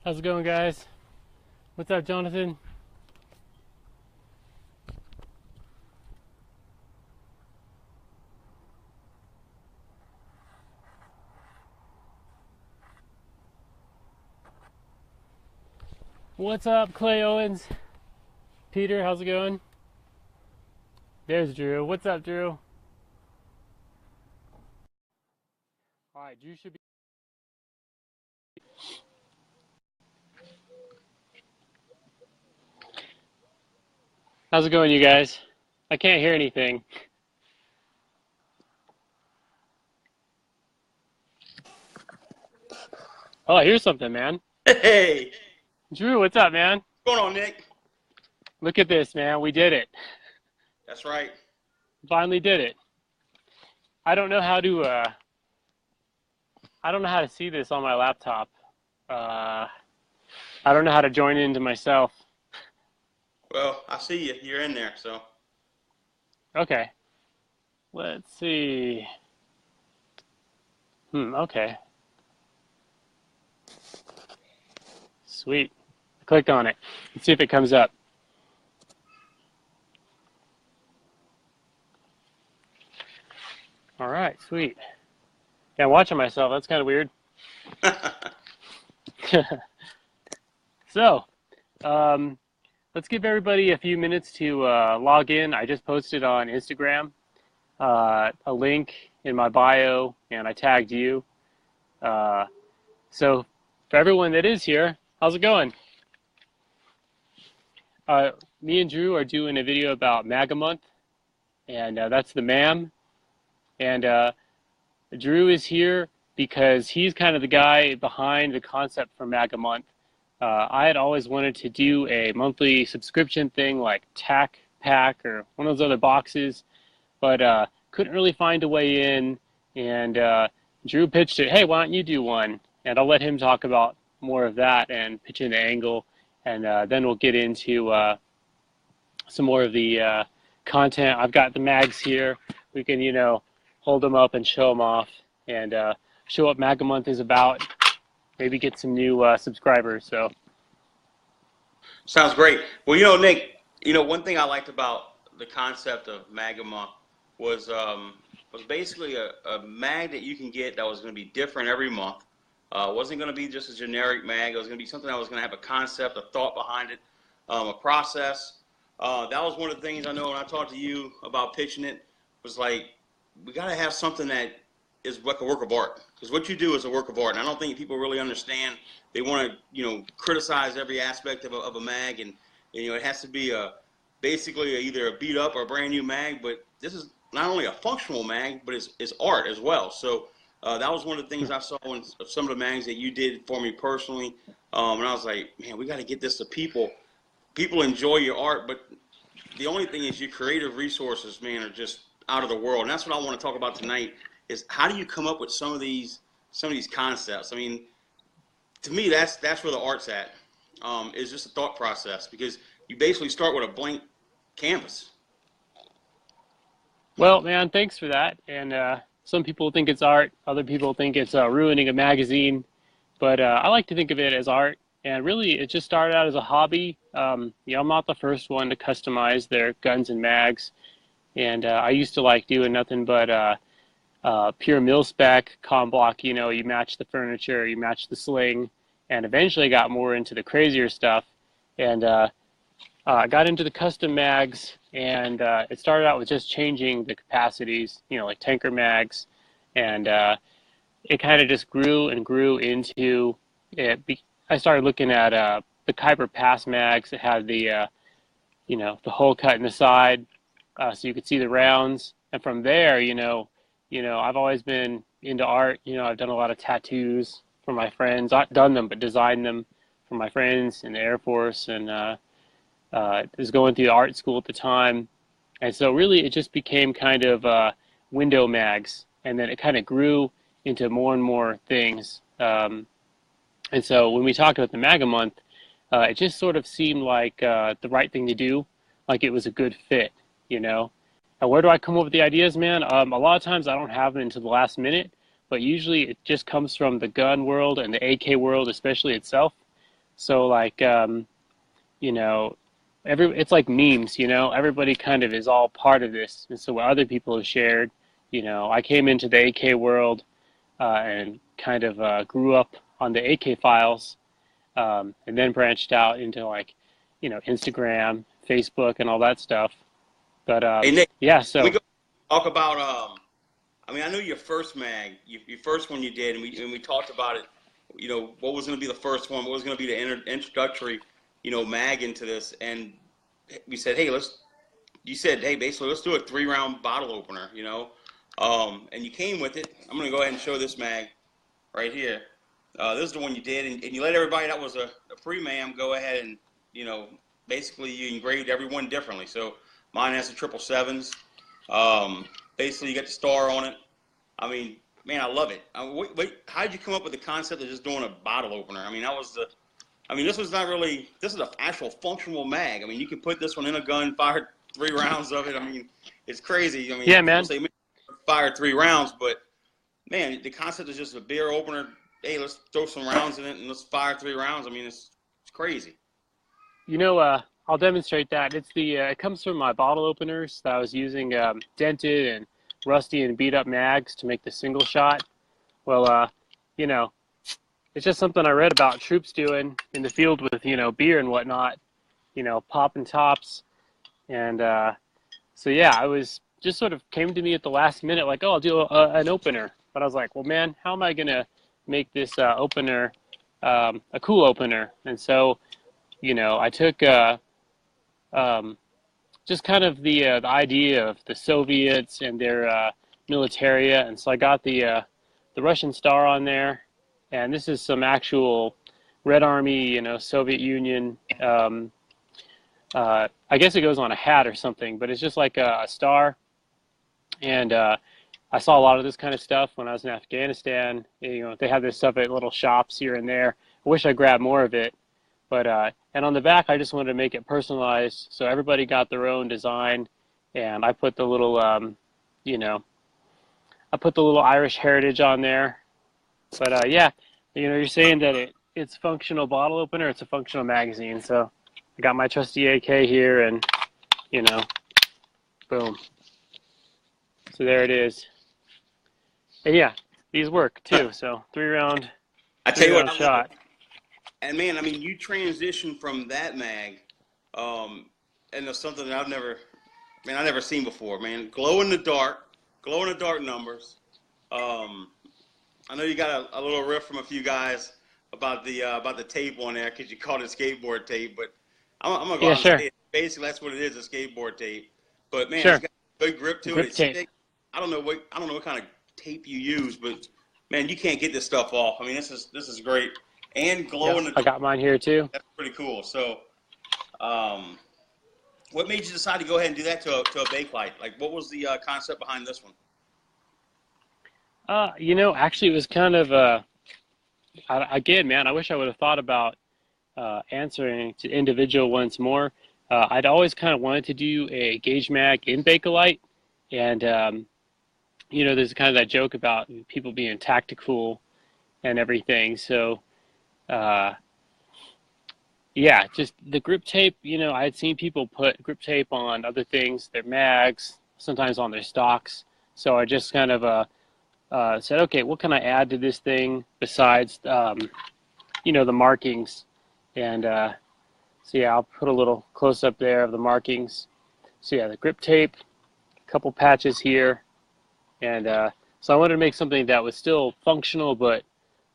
How's it going, guys? What's up, Jonathan? What's up, Clay Owens? Peter, how's it going? There's Drew. What's up, Drew? All right, Drew should be. How's it going, you guys? I can't hear anything. Oh, I hear something, man. Hey, Drew, what's up, man? what's going on, Nick? Look at this, man. We did it. That's right. Finally did it. I don't know how to. I don't know how to see this on my laptop. I don't know how to join into myself. Well, I see you. You're in there, so. Okay. Let's see. Okay. Sweet. I clicked on it. Let's see if it comes up. All right, sweet. Yeah, I'm watching myself. That's kind of weird. So, let's give everybody a few minutes to log in. I just posted on Instagram a link in my bio, and I tagged you. So, for everyone that is here, how's it going? Me and Drew are doing a video about MAGA month, and that's the MAM. And Drew is here because he's kind of the guy behind the concept for MAGA month. I had always wanted to do a monthly subscription thing like TAC Pack or one of those other boxes, but couldn't really find a way in. And Drew pitched it, hey, why don't you do one? And I'll let him talk about more of that and pitch in the angle. And then we'll get into some more of the content. I've got the mags here. We can, hold them up and show them off and show what MAGA month is about. Maybe get some new subscribers. So Sounds great. Well, Nick, one thing I liked about the concept of MAGA Month was basically a mag that you can get that was going to be different every month. Wasn't going to be just a generic mag. It was going to be something that was going to have a concept, a thought behind it, a process. That was one of the things I know when I talked to you about pitching it was like, we got to have something that is like a work of art, because what you do is a work of art. And I don't think people really understand. They want to, criticize every aspect of a mag, and it has to be basically either a beat up or a brand new mag. But this is not only a functional mag, but it's art as well. So that was one of the things I saw in some of the mags that you did for me personally, and I was like, man, we got to get this to people. People enjoy your art, but the only thing is your creative resources, man, are just out of the world. And that's what I want to talk about tonight. Is how do you come up with some of these concepts? I mean, to me, that's where the art's at. Is just a thought process, because you basically start with a blank canvas. well, man, thanks for that. And some people think it's art. Other people think it's ruining a magazine. But I like to think of it as art. And really, it just started out as a hobby. I'm not the first one to customize their guns and mags. And I used to like doing nothing but pure mil spec, com block. You match the furniture, you match the sling. And eventually got more into the crazier stuff. And got into the custom mags, and it started out with just changing the capacities, like tanker mags, and it kind of just grew and grew into it. I started looking at the Kuiper Pass mags that had the hole cut in the side, so you could see the rounds. And from there, I've always been into art. I've done a lot of tattoos for my friends. Not done them, but designed them for my friends in the Air Force, and was going through art school at the time. And so really it just became kind of window mags, and then it kind of grew into more and more things. And so when we talked about the MAGA month, it just sort of seemed like the right thing to do, like it was a good fit, And where do I come up with the ideas, man? A lot of times I don't have them until the last minute, but usually it just comes from the gun world and the AK world, especially itself. So like you know, it's like memes, everybody kind of is all part of this. And so what other people have shared, I came into the AK world and kind of grew up on the AK files, and then branched out into like, Instagram, Facebook, and all that stuff. But Hey Nick, yeah, can we so go talk about I mean, I knew your first mag, your first one you did, and we talked about it. You know, what was going to be the first one? What was going to be the introductory, mag into this? And we said, hey, let's. You said, hey, basically, let's do a 3 round bottle opener. And you came with it. I'm going to go ahead and show this mag right here. This is the one you did, and you let everybody that was a pre-mam go ahead and you know basically you engraved everyone differently. So mine has the 777s. Basically, you got the star on it. I mean, man, I love it. How did you come up with the concept of just doing a bottle opener? I mean, that was the. I mean, this was not really. This is an actual functional mag. I mean, you can put this one in a gun, fire 3 rounds of it. I mean, it's crazy. I mean, yeah, people man. say fire 3 rounds, but man, the concept is just a beer opener. Hey, let's throw some rounds in it and let's fire 3 rounds. I mean, it's crazy. I'll demonstrate that. It comes from my bottle openers that I was using, dented and rusty and beat up mags to make the single shot. Well, you know, it's just something I read about troops doing in the field with, beer and whatnot, popping tops. And so, yeah, I was just sort of came to me at the last minute, like, oh, I'll do an opener. But I was like, well, man, how am I going to make this opener a cool opener? And so, I took um, just kind of the idea of the Soviets and their militaria. And so I got the Russian star on there. And this is some actual Red Army, Soviet Union. I guess it goes on a hat or something, but it's just like a star. And I saw a lot of this kind of stuff when I was in Afghanistan. They have this stuff at little shops here and there. I wish I grabbed more of it. But and on the back, I just wanted to make it personalized, so everybody got their own design. And I put the little, you know, I put the little Irish heritage on there. But yeah, you're saying that it's functional bottle opener. It's a functional magazine. So I got my trusty AK here, and you know, boom. So there it is. And yeah, these work too. So I tell three you what, round I love it. shot. And man, I mean, you transitioned from that mag, um, and there's something that I never seen before, man. Glow in the dark numbers. Um, I know you got a little riff from a few guys about the tape on there because you called it skateboard tape, but I'm gonna go Yeah, out and sure, say it. Basically that's what it is, a skateboard tape. But man, it's sure. got good grip to it. Grip It's tape. thick. I don't know what kind of tape you use, but man, you can't get this stuff off. I mean, this is great and glow Yep, in the I dark. got mine here too. That's pretty cool. So, um, what made you decide to go ahead and do that to a bake light? Like, what was the concept behind this one? Actually, it was kind of again, man. I wish I would have thought about answering to individual ones more. I'd always kind of wanted to do a gauge mag in Bakelite, and there's kind of that joke about people being tactical and everything. So, uh, yeah, just the grip tape. I had seen people put grip tape on other things, their mags, sometimes on their stocks. So I just kind of said, okay, what can I add to this thing besides, the markings? And so yeah, I'll put a little close up there of the markings. So yeah, the grip tape, a couple patches here, and so I wanted to make something that was still functional but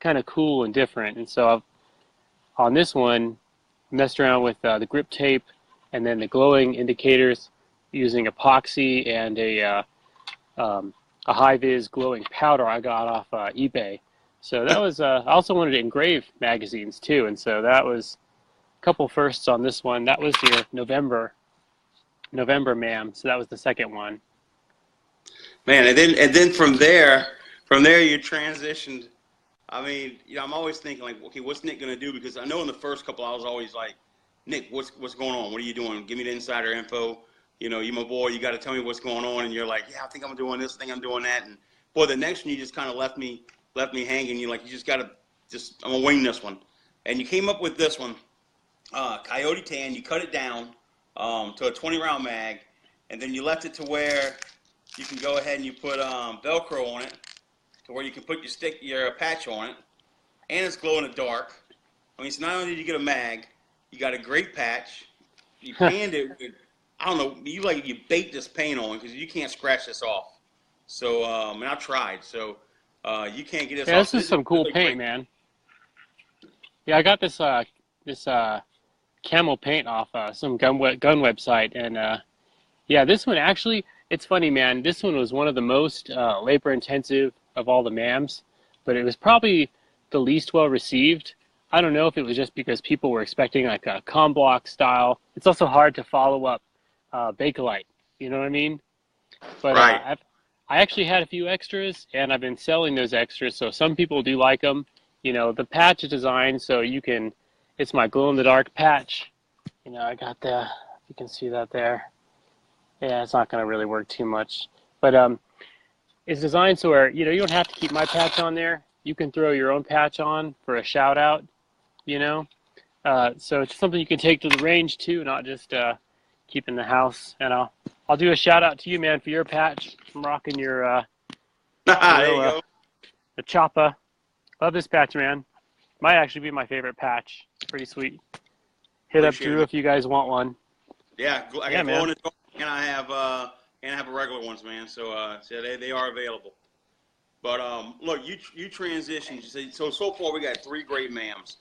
kind of cool and different. And so on this one, messed around with the grip tape and then the glowing indicators using epoxy and a high vis glowing powder I got off eBay. So that was. I also wanted to engrave magazines too, and so that was a couple firsts on this one. That was your November, ma'am. So that was the second one. Man, and then from there you transitioned. I mean, I'm always thinking like, okay, what's Nick gonna do? Because I know in the first couple, I was always like, Nick, what's going on? What are you doing? Give me the insider info. You my boy. You got to tell me what's going on. And you're like, yeah, I think I'm doing this. I think I'm doing that. And boy, the next one you just kind of left me hanging. You're like, you just got to I'm gonna wing this one. and you came up with this one, Coyote Tan. You cut it down to a 20-round mag, and then you left it to where you can go ahead and you put Velcro on it, to where you can put your patch on it, and it's glow in the dark. I mean, so not only did you get a mag, you got a great patch. You panned it with, I don't know, you bait this paint on because you can't scratch this off. So, and I tried, so you can't get this Yeah, off. this So is this is some cool really paint, great. man. Yeah, I got this camel paint off some gun website, and yeah, this one actually, it's funny, man. This one was one of the most labor intensive of all the MAMs, but it was probably the least well received. I don't know if it was just because people were expecting like a com block style. It's also hard to follow up Bakelite. You know what I mean? But Right. I actually had a few extras, and I've been selling those extras. So some people do like them. You know, the patch is designed so you can. It's my glow in the dark patch. You know, I got the. You can see that there. Yeah, it's not going to really work too much, but it's designed so where you don't have to keep my patch on there. You can throw your own patch on for a shout out. You know, so it's something you can take to the range too, not just keep in the house. And I'll do a shout out to you, man, for your patch. I'm rocking your There little you go. the Choppa. Love this patch, man. Might actually be my favorite patch. It's pretty sweet. Hit up Appreciate it, Drew man. if you guys want one. Yeah, I Yeah, got glow man. in the dark, and I have a regular ones, man. So they are available. But look, you transitioned. You said, so far we got three great mams.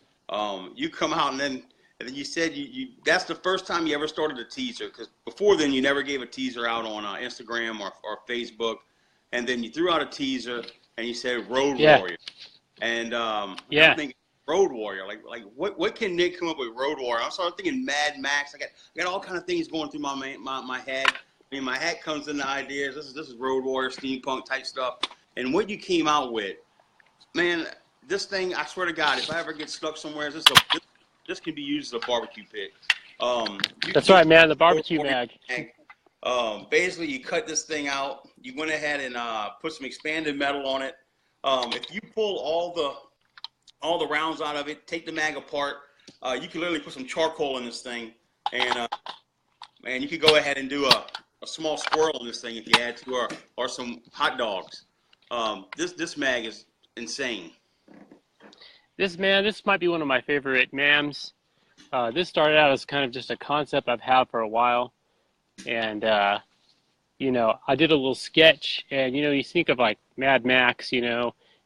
You come out and then you said that's the first time you ever started a teaser, because before then you never gave a teaser out on Instagram or Facebook, and then you threw out a teaser and you said Road Yeah, Warrior, and I'm yeah. thinking Road Warrior, like what can Nick come up with Road Warrior? I'm starting thinking Mad Max. I got all kind of things going through my head. I mean, my head comes into ideas. This is Road Warrior, steampunk type stuff. And what you came out with, man, this thing, I swear to God, if I ever get stuck somewhere, this can be used as a barbecue pit. You can That's get right, man. The Road barbecue Warrior mag. mag. Basically, you cut this thing out. You went ahead and put some expanded metal on it. If you pull all the rounds out of it, take the mag apart, you can literally put some charcoal in this thing, and man, you could go ahead and do a small squirrel in this thing if you had to, or some hot dogs. This mag is insane. This might be one of my favorite MAMs. This started out as kind of just a concept I've had for a while, and I did a little sketch, and you think of like Mad Max.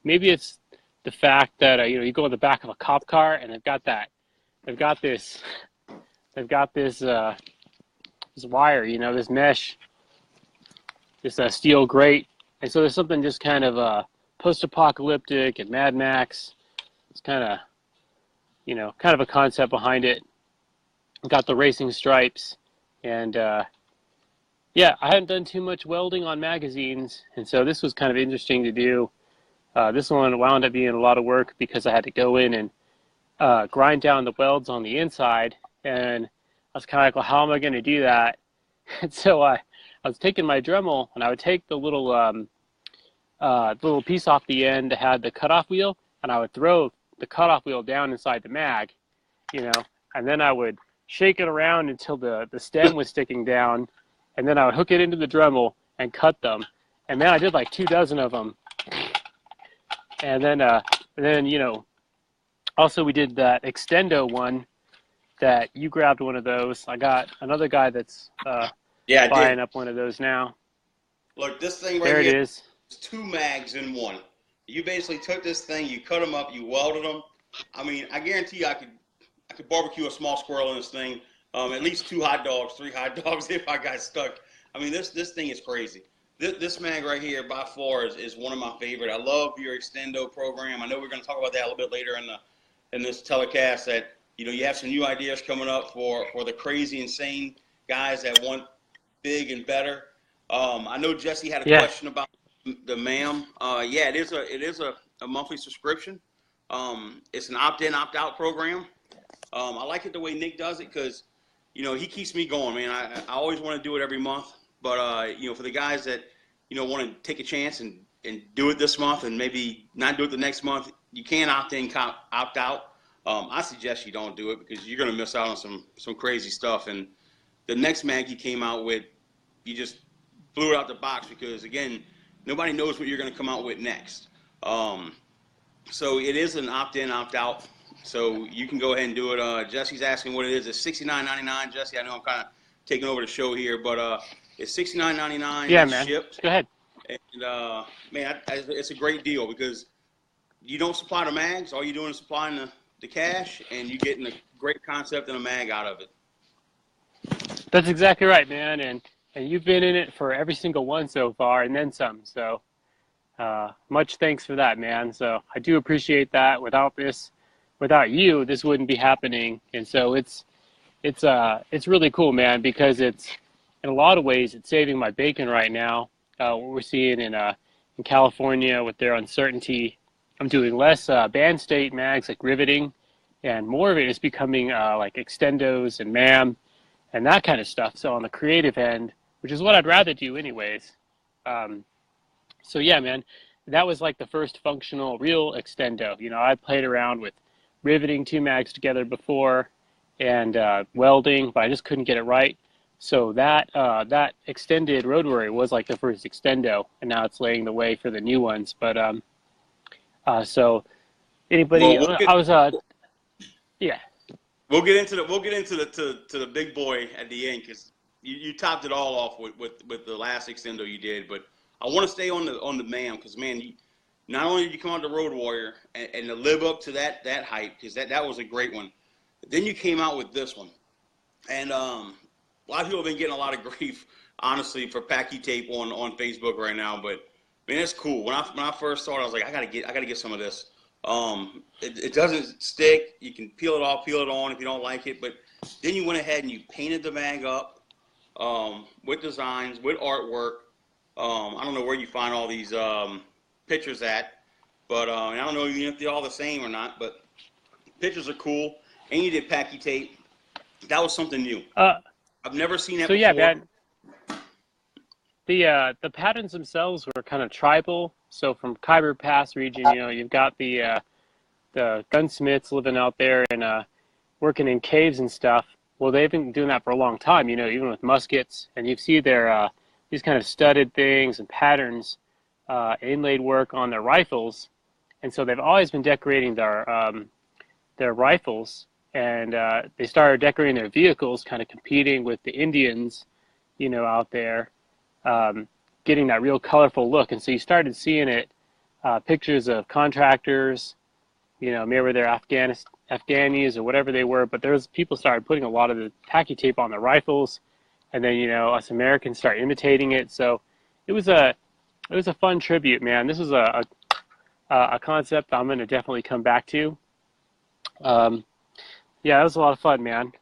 Maybe it's the fact that you go in the back of a cop car, and they've got this, this wire, this mesh, this steel grate, and so there's something just kind of post-apocalyptic and Mad Max. It's kind of a concept behind it. Got the racing stripes, and yeah, I hadn't done too much welding on magazines, and so this was kind of interesting to do. This one wound up being a lot of work because I had to go in and grind down the welds on the inside, and I was kind of like, well, how am I going to do that? And so I was taking my Dremel, and I would take the little piece off the end that had the cutoff wheel, and I would throw the cutoff wheel down inside the mag, and then I would shake it around until the stem was sticking down, and then I would hook it into the Dremel and cut them. And then I did like 24 of them. And then also we did that extendo one that you grabbed one of those. I got another guy that's Yeah, I buying did. up one of those now. Look, this thing right There it here is. is two mags in one. You basically took this thing, you cut them up, you welded them. I mean, I guarantee you I could barbecue a small squirrel in this thing. At least 2 hot dogs, 3 hot dogs if I got stuck. I mean, this thing is crazy. This mag right here by far is one of my favorite. I love your extendo program. I know we're going to talk about that a little bit later in this telecast, that you have some new ideas coming up for the crazy, insane guys that want big and better. I know Jesse had a Yeah. question about the MAM. Yeah, it is a monthly subscription. It's an opt-in, opt-out program. I like it the way Nick does it because, he keeps me going, man. I always want to do it every month, but for the guys that want to take a chance and do it this month and maybe not do it the next month, you can opt in, opt out. I suggest you don't do it because you're going to miss out on some crazy stuff. And the next mag you came out with, you just blew it out the box because again, nobody knows what you're going to come out with next. Um, so it is an opt-in, opt-out. So you can go ahead and do it. Jesse's asking what it is. It's $69.99. Jesse, I know I'm kind of taking over the show here, but it's $69.99. Yeah, It's man. shipped, Go ahead. and man, it's a great deal because you don't supply the mags. All you're doing is supplying the cash, and you're getting a great concept and a mag out of it. That's exactly right, man. And you've been in it for every single one so far, and then some. So much thanks for that, man. So I do appreciate that. Without you, this wouldn't be happening. And so it's really cool, man, because it's in a lot of ways it's saving my bacon right now. What we're seeing in California with their uncertainty, I'm doing less band state mags like riveting, and more of it is becoming like extendos and MAM and that kind of stuff. So on the creative end, which is what I'd rather do anyways. Um, so yeah, man, that was like the first functional real extendo. You know, I played around with riveting two mags together before and welding, but I just couldn't get it right. So that extended road warrior was like the first extendo, and now it's laying the way for the new ones. But so Well, anybody, we'll get I was yeah. to the big boy at the end because you topped it all off with the last extendo you did. But I want to stay on the MAM because man, not only did you come out the Road Warrior and to live up to that hype because that was a great one. Then you came out with this one, and a lot of people have been getting a lot of grief, honestly, for Packy tape on Facebook right now. But man, it's cool. When I first saw it, I was like, I gotta get some of this. It doesn't stick. You can peel it off, peel it on if you don't like it. But then you went ahead and you painted the mag up with designs, with artwork. I don't know where you find all these pictures at, but I don't know even if they're all the same or not. But pictures are cool, and you did Packy tape. That was something new. Uh, I've never seen that so yeah, before. man, the patterns themselves were kind of tribal. So from Khyber Pass region, you know, you've got the gunsmiths living out there and working in caves and stuff. Well, they've been doing that for a long time, you know, even with muskets. And you see their these kind of studded things and patterns, inlaid work on their rifles. And so they've always been decorating their rifles. And they started decorating their vehicles, kind of competing with the Indians, you know, out there, getting that real colorful look. And so you started seeing it, pictures of contractors, you know, maybe they're Afghanis or whatever they were, but there's people started putting a lot of the tacky tape on their rifles, and then, you know, us Americans start imitating it. So it was a fun tribute, man. This was a concept I'm going to definitely come back to. Yeah, that was a lot of fun, man.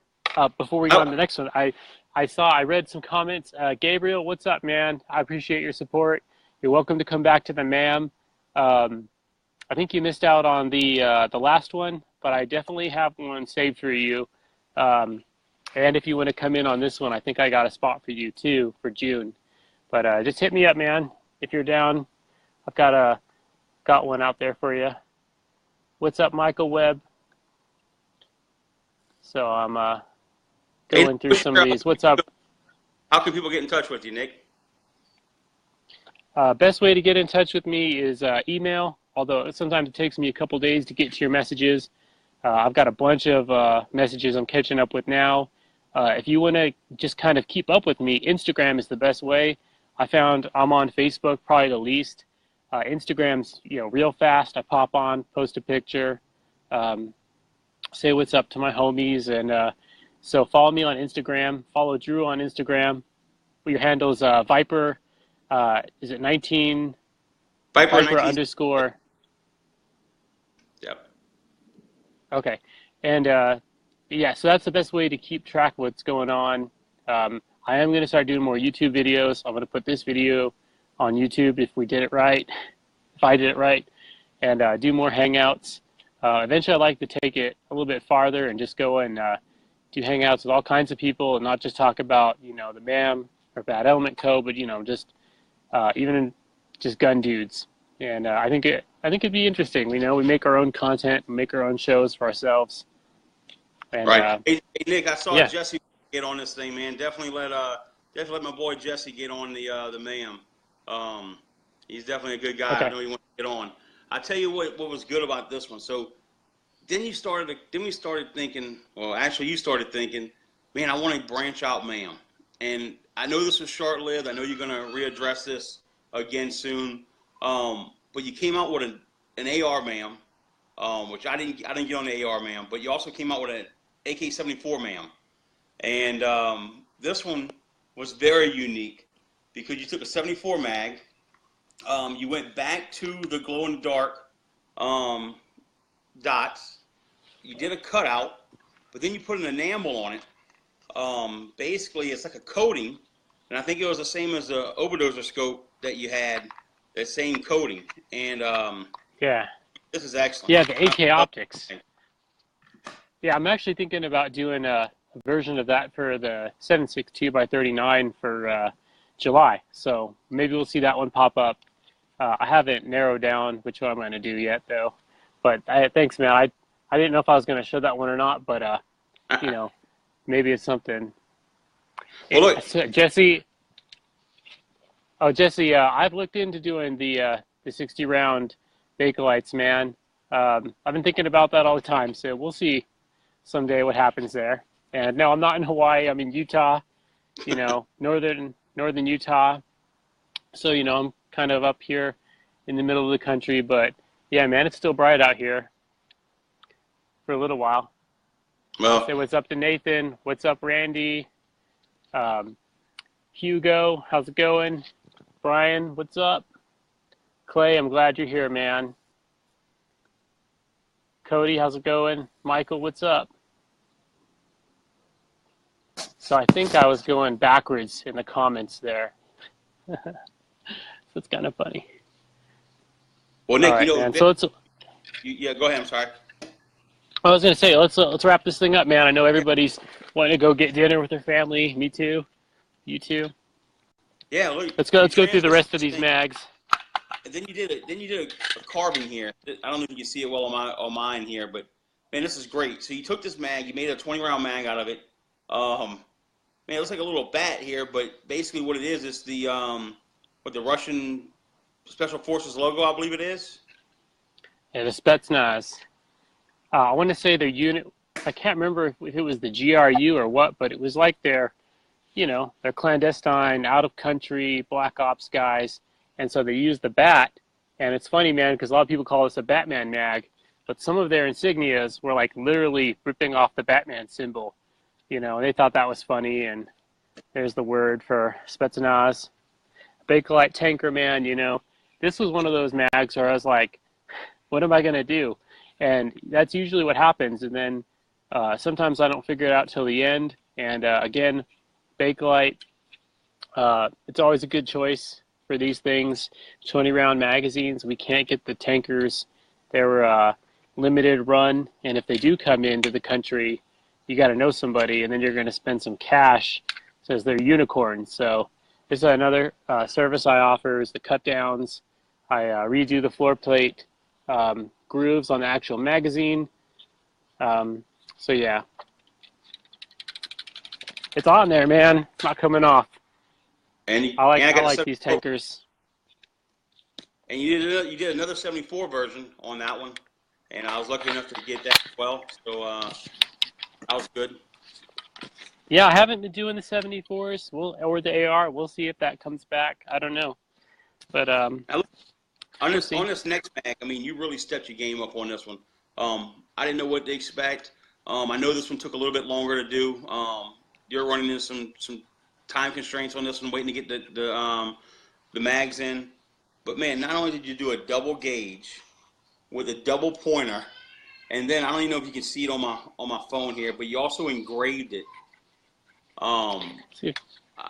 Before we go on to the next one, I read some comments. Gabriel, what's up, man? I appreciate your support. You're welcome to come back to the MAM. I think you missed out on the last one, but I definitely have one saved for you. And if you want to come in on this one, I think I got a spot for you too for June. But just hit me up, man. If you're down, I've got one out there for you. What's up, Michael Webb? So I'm going through some of these. What's up? How can people get in touch with you, Nick? Best way to get in touch with me is email, although sometimes it takes me a couple days to get to your messages. I've got a bunch of messages I'm catching up with now. If you want to just kind of keep up with me, Instagram is the best way. I found I'm on Facebook probably the least. Instagram's, you know, real fast. I pop on, post a picture, say what's up to my homies, and so follow me on Instagram. Follow Drew on Instagram. Your handle is Viper. Is it 19? Viper Viper 19. underscore. Yep. Okay. And yeah, so that's the best way to keep track of what's going on. I am going to start doing more YouTube videos. I'm going to put this video on YouTube if we did it right, if I did it right, and do more Hangouts. Eventually, I'd like to take it a little bit farther and just go and do Hangouts with all kinds of people and not just talk about, you know, the MAM or Bad Element Co., but, you know, just even just gun dudes. and I think it'd be interesting. You know, we make our own content, we make our own shows for ourselves, and Right. Hey, Nick, I saw yeah, Jesse get on this thing, man. Definitely let my boy Jesse get on the MAM. Um, he's definitely a good guy. I okay, know he wants to get on. I tell you what was good about this one. So then we started thinking, well, actually you started thinking, man, I want to branch out MAM. And I know this was short lived. I know you're going to readdress this again soon. But you came out with an AR MAM, which I didn't get on the AR MAM, but you also came out with an AK-74 MAM. And this one was very unique because you took a 74 mag, you went back to the glow in the dark um, dots. You did a cutout, but then you put an enamel on it. Basically, it's like a coating, and I think it was the same as the overdoser scope that you had, that same coating. And yeah, this is excellent. yeah, the AK optics. Yeah, I'm actually thinking about doing a version of that for the 7.62 by 39 for July. So maybe we'll see that one pop up. I haven't narrowed down which one I'm going to do yet, though. But thanks, man. I didn't know if I was going to show that one or not, but you know, maybe it's something. Well, look, So, Jesse, oh Jesse, I've looked into doing the 60 round Bakelite, man. I've been thinking about that all the time, so we'll see someday what happens there. And no, I'm not in Hawaii. I'm in Utah. You know, northern Utah. So you know, I'm kind of up here in the middle of the country. But yeah, man, it's still bright out here for a little while. well, Say what's up to Nathan. What's up, Randy? Um, Hugo, how's it going? Brian, what's up? Clay, I'm glad you're here, man. Cody, how's it going? Michael, what's up? So I think I was going backwards in the comments there. So it's kind of funny. well, All Nick, right, man. So yeah, go ahead. I'm sorry. I was gonna say let's wrap this thing up, man. I know everybody's wanting to go get dinner with their family. Me too. You too. Yeah, look, Let's go. you Let's go through the transitioned rest of this these thing. mags. Then you did a carbon here. I don't know if you can see it well on mine here, but man, this is great. So you took this mag, you made a 20 round mag out of it. Man, it looks like a little bat here, but basically what it is the what the Russian Special Forces logo, I believe it is. Yeah, the Spetsnaz. I want to say their unit. I can't remember if it was the GRU or what, but it was like their, you know, their clandestine, out of country Black Ops guys, and so they used the bat. And it's funny, man, because a lot of people call this a Batman mag, but some of their insignias were like literally ripping off the Batman symbol. You know, they thought that was funny, and there's the word for Spetsnaz. Bakelite tanker, man. You know, this was one of those mags where I was like, what am I gonna do? And that's usually what happens. And then sometimes I don't figure it out till the end. And again, Bakelite, it's always a good choice for these things. 20 round magazines. We can't get the tankers. They're limited run, and if they do come into the country, you got to know somebody, and then you're going to spend some cash. Says they're unicorns. So this is another service I offer is the cut downs. I redo the floor plate grooves on the actual magazine. So yeah, it's on there, man. It's not coming off. And I like these tankers. And you did another 74 version on that one, and I was lucky enough to get that as well. So that was good. Yeah, I haven't been doing the 74s or the AR. We'll see if that comes back. I don't know, but Now, on this next mag, I mean, you really stepped your game up on this one. I didn't know what to expect. I know this one took a little bit longer to do. You're running into some time constraints on this one, waiting to get the mags in. But man, not only did you do a double gauge with a double pointer, and then I don't even know if you can see it on my phone here, but you also engraved it. I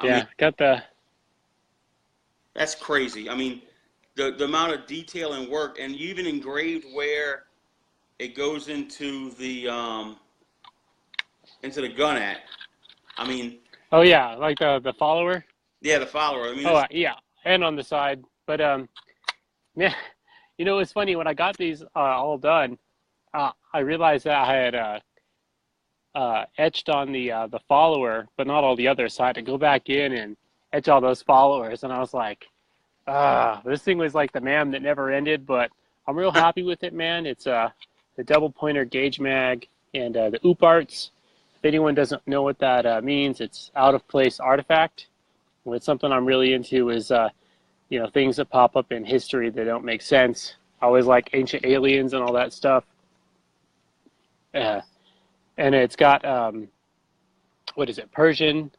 mean, got the. that's crazy. I mean, the amount of detail and work, and you even engraved where it goes into the gun at. I mean. Oh yeah, like the follower. Yeah, the follower. I mean. Oh yeah, and on the side, but man, You know, it's funny when I got these all done. I realized that I had etched on the follower, but not all the others. So I had to go back in and etch all those followers, and I was like, this thing was like the man that never ended. But I'm real happy with it, man. It's the double pointer gauge mag and the OOP arts. If anyone doesn't know what that means, it's out of place artifact. It's something I'm really into is things that pop up in history that don't make sense. I always like ancient aliens and all that stuff. Uh, and it's got what is it? Persian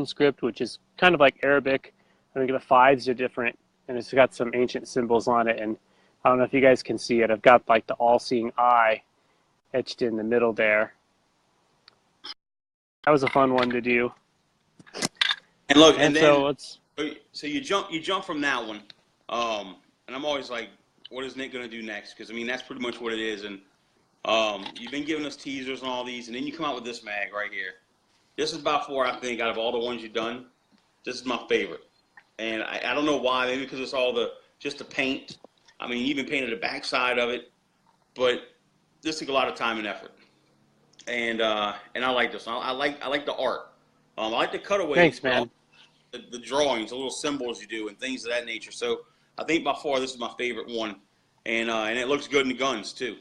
script, which is kind of like Arabic. I think the fives are different, and it's got some ancient symbols on it. And I don't know if you guys can see it. I've got like the all-seeing eye etched in the middle there. That was a fun one to do. And look, And and so then let's. so you jump from that one, and I'm always like, what is Nick gonna do next? Because I mean that's pretty much what it is. And you've been giving us teasers and all these, and then you come out with this mag right here. This is by far, I think, out of all the ones you've done, this is my favorite. And I don't know why, maybe because it's all just the paint. I mean, you even painted the backside of it, but this took a lot of time and effort. And I like this. I like the art. I like the cutaways, Thanks, man. the drawings, the little symbols you do, and things of that nature. So I think by far this is my favorite one, and it looks good in the guns too.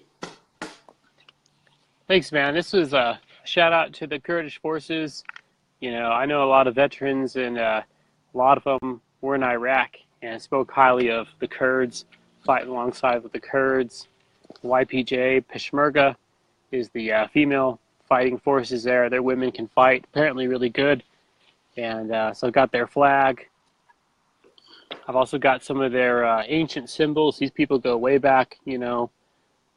Thanks, man. This was a shout out to the Kurdish forces. You know, I know a lot of veterans, and a lot of them were in Iraq and spoke highly of the Kurds, fighting alongside with the Kurds. YPJ, Peshmerga, is the female fighting forces there. Their women can fight, apparently really good. And so I've got their flag. I've also got some of their ancient symbols. These people go way back, to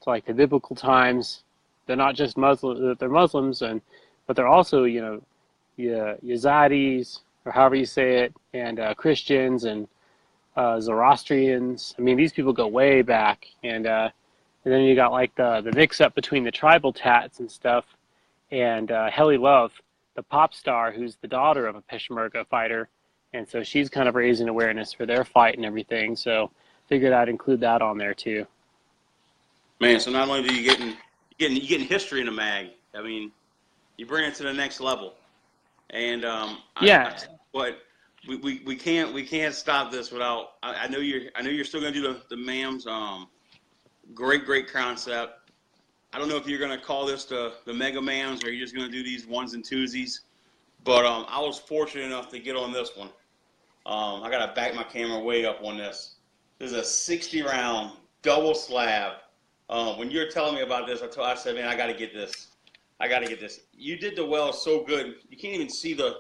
like the biblical times. They're not just Muslim; they're Muslims, but they're also, Yazidis, or however you say it, and Christians and Zoroastrians. I mean, these people go way back, and then you got like the mix up between the tribal tats and stuff, and Helly Love, the pop star, who's the daughter of a Peshmerga fighter, and so she's kind of raising awareness for their fight and everything. So figured I'd include that on there too. Man, so not only do you getting history in the mag, I mean, you bring it to the next level. And Yeah, but we can't stop this without. I know you're still gonna do the MAMs. Great concept. I don't know if you're gonna call this the Mega MAMs, or you're just gonna do these ones and twosies. But I was fortunate enough to get on this one. I gotta back my camera way up on this. This is a 60 round double slab. When you were telling me about this, I said, man, I got to get this. I got to get this. You did the well so good. You can't even see the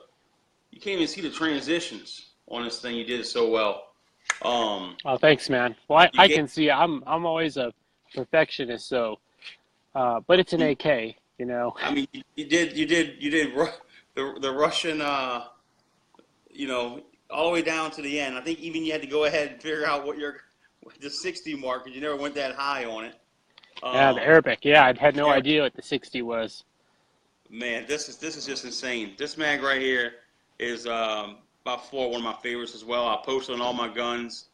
transitions on this thing. You did it so well. oh, thanks, man. Well, You I get, can see I'm always a perfectionist, so but it's an AK, I mean, you did the Russian, all the way down to the end. I think even you had to go ahead and figure out what the 60 mark, because you never went that high on it. Yeah, the Arabic. Yeah, I had no Arabic. idea what the 60 was. Man, this is just insane. This mag right here is by far one of my favorites as well. I post on all my guns.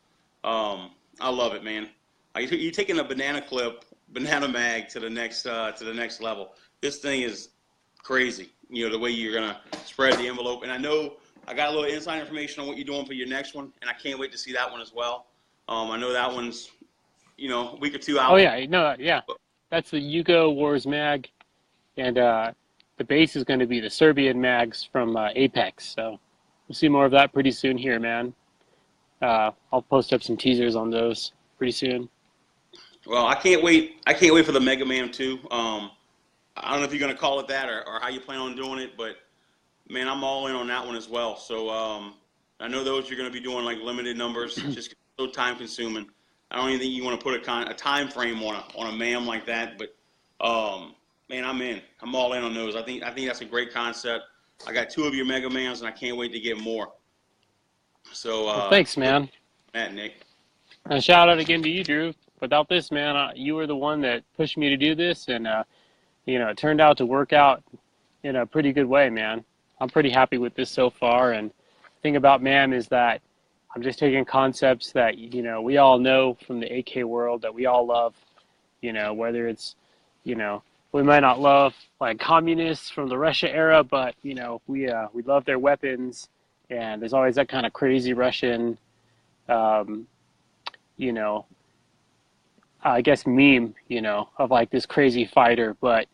I love it, man. You taking a banana mag to the next level. This thing is crazy. The way you're gonna spread the envelope. And I know I got a little inside information on what you're doing for your next one, and I can't wait to see that one as well. I know that one's a week or two out. Oh yeah, no, yeah, that's the Yugo Wars mag, and the base is going to be the Serbian mags from Apex. So we'll see more of that pretty soon here, man. I'll post up some teasers on those pretty soon. Well, I can't wait. I can't wait for the Mega Man 2. I don't know if you're going to call it that, or how you plan on doing it, but man, I'm all in on that one as well. So I know those you're going to be doing like limited numbers, just so time consuming. I don't even think you want to put a time frame on a MAM like that, but man, I'm in. I'm all in on those. I think that's a great concept. I got 2 of your Mega Mans, and I can't wait to get more. So Well, thanks, man. Matt, Nick. And shout out again to you, Drew. Without this, man, you were the one that pushed me to do this, and it turned out to work out in a pretty good way, man. I'm pretty happy with this so far. And the thing about MAM is that I'm just taking concepts that, we all know from the AK world that we all love, whether it's, you know, we might not love like communists from the Russia era, but, we love their weapons. And there's always that kind of crazy Russian, um, you know, I guess meme, of like this crazy fighter. But,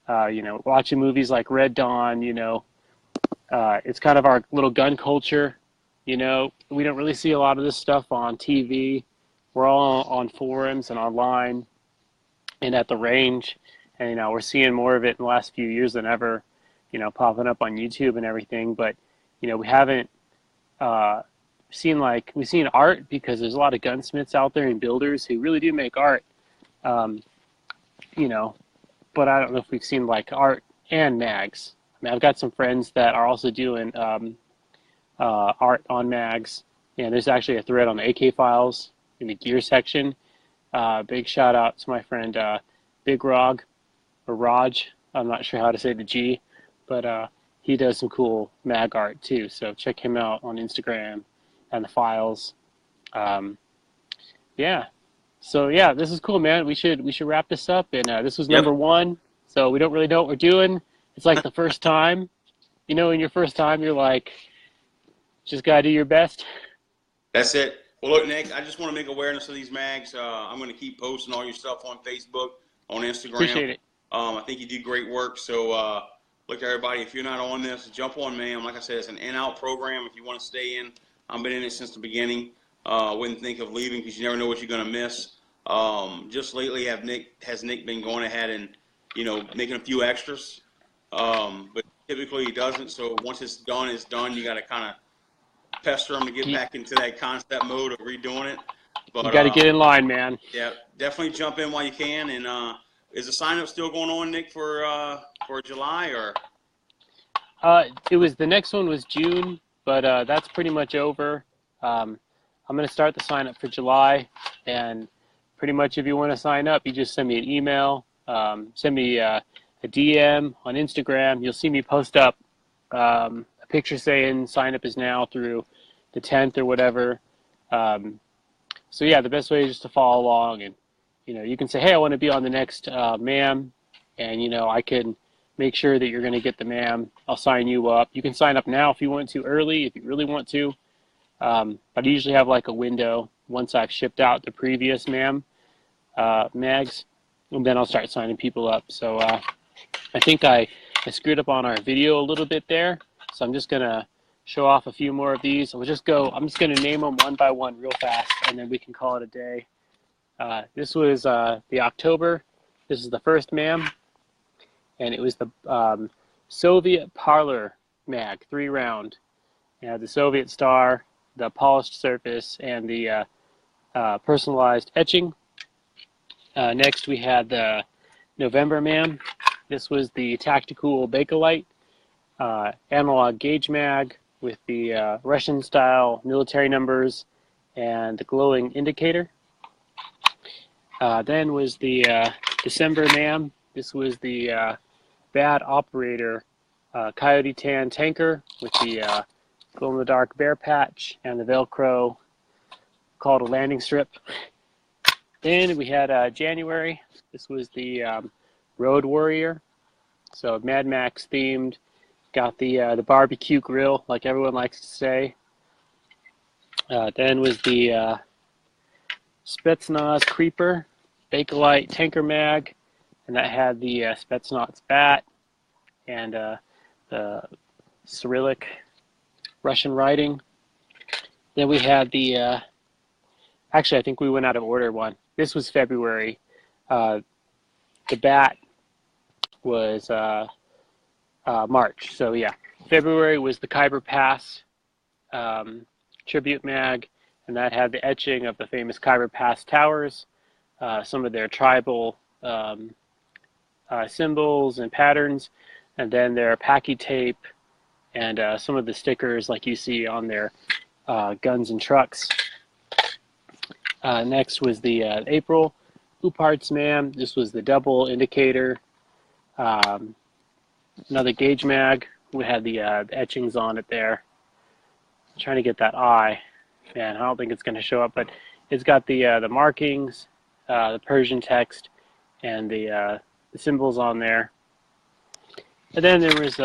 watching movies like Red Dawn, it's kind of our little gun culture. We don't really see a lot of this stuff on TV. We're all on forums and online and at the range. And, we're seeing more of it in the last few years than ever, popping up on YouTube and everything. But, we haven't uh, we've seen art because there's a lot of gunsmiths out there and builders who really do make art, um, you know, but I don't know if we've seen like art and mags. I mean, I've got some friends that are also doing art on mags, and there's actually a thread on the AK files in the gear section. Big shout out to my friend Big Rog or Raj. I'm not sure how to say the G, but he does some cool mag art too. So check him out on Instagram and the files. Um, yeah. So yeah, this is cool, man. We should wrap this up. And this was Yep, number one. So we don't really know what we're doing. It's like the first time. In your first time, you're like, just gotta do your best. that's it. Well, look, Nick, I just want to make awareness of these mags. I'm going to keep posting all your stuff on Facebook, on Instagram. Appreciate it. I think you do great work. So, look, everybody, if you're not on this, jump on, man. Like I said, it's an in-out program. If you want to stay in, I've been in it since the beginning. Wouldn't think of leaving because you never know what you're going to miss. Just lately, has Nick been going ahead and making a few extras, but typically he doesn't. So once it's done, it's done. You got to kind of pester him to get You, back into that concept mode of redoing it. you But got to get in line, man. yeah, definitely jump in while you can. And is the sign up still going on, Nick, for July or? It was the next one was June, but that's pretty much over. I'm gonna start the sign up for July, and pretty much if you want to sign up, you just send me an email, send me a DM on Instagram. You'll see me post up a picture saying sign up is now through the 10th or whatever. Um, so yeah, the best way is just to follow along, and you can say, hey, I want to be on the next MAM, and I can make sure that you're going to get the MAM. I'll sign you up. You can sign up now if you want to early, if you really want to. But I usually have like a window once I've shipped out the previous MAM mags, and then I'll start signing people up. So I think I screwed up on our video a little bit there, so I'm just gonna show off a few more of these. I'm just gonna name them one by one real fast, and then we can call it a day. This was the October. This is the first MAM, and it was the Soviet Parlor mag, 3-round. It had the Soviet star, the polished surface, and the personalized etching. Next, we had the November MAM. This was the Tactical Bakelite analog gauge mag with the Russian-style military numbers and the glowing indicator. Then was the December MAM. This was the Bad Operator Coyote Tan tanker with the glow-in-the-dark bear patch and the Velcro called a landing strip. Then we had January. This was the Road Warrior, so Mad Max themed. Got the barbecue grill, like everyone likes to say. Then was the Spetsnaz Creeper Bakelite tanker mag, and that had the Spetsnaz bat and the Cyrillic Russian writing. Then we had the actually, I think we went out of order one. This was February. The bat was March. So yeah, February was the Khyber Pass tribute mag, and that had the etching of the famous Khyber Pass towers, some of their tribal symbols and patterns, and then their Packy tape and some of the stickers like you see on their guns and trucks. Next was the April Uparts MAM. This was the double indicator. Another gauge mag. We had the etchings on it there. I'm trying to get that eye. and I don't think it's going to show up, but it's got the markings, the Persian text, and the symbols on there. And then there was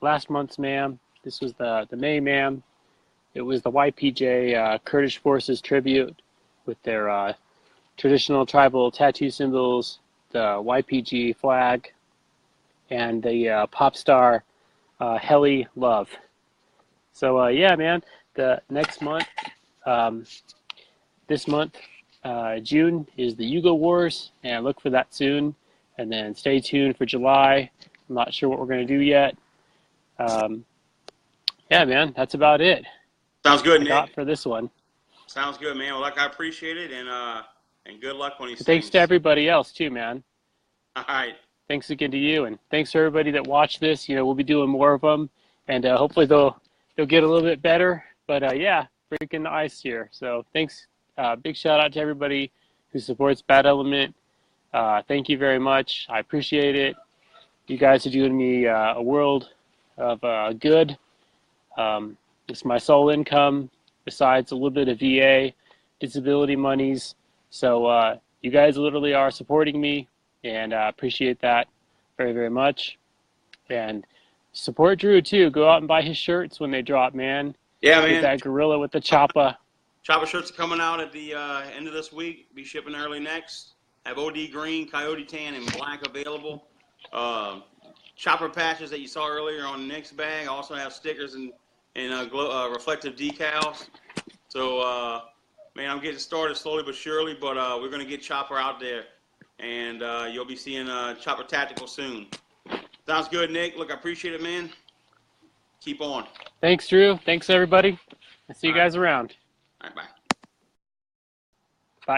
last month's MAM. This was the May MAM. It was the YPJ Kurdish Forces tribute with their traditional tribal tattoo symbols, the YPG flag, and the pop star Heli Love. So yeah, man, the next month, this month, June is the Yugo Wars, and look for that soon. And then stay tuned for July. I'm not sure what we're going to do yet. Yeah, man, that's about it. Sounds good, I Nick. got for this one. Sounds good, man. Well, I appreciate it, and good luck on these Thanks things. to everybody else too, man. All right. Thanks again to you, and thanks to everybody that watched this. We'll be doing more of them, and hopefully they'll get a little bit better. But yeah, breaking the ice here. So thanks. Big shout out to everybody who supports Bad Element. Thank you very much. I appreciate it. You guys are doing me a world of good. It's my sole income besides a little bit of VA, disability monies. So you guys literally are supporting me, and I appreciate that very, very much. And support Drew too. Go out and buy his shirts when they drop, man. Yeah, Get man. that gorilla with the choppa. Chopper shirts are coming out at the end of this week. Be shipping early next. Have OD green, coyote tan, and black available. Chopper patches that you saw earlier on Nick's bag also have stickers and reflective decals. So, man, I'm getting started slowly but surely, but we're going to get Chopper out there, and you'll be seeing Chopper Tactical soon. Sounds good, Nick. Look, I appreciate it, man. Keep on. Thanks, Drew. Thanks, everybody. I'll see you guys around. All right, bye.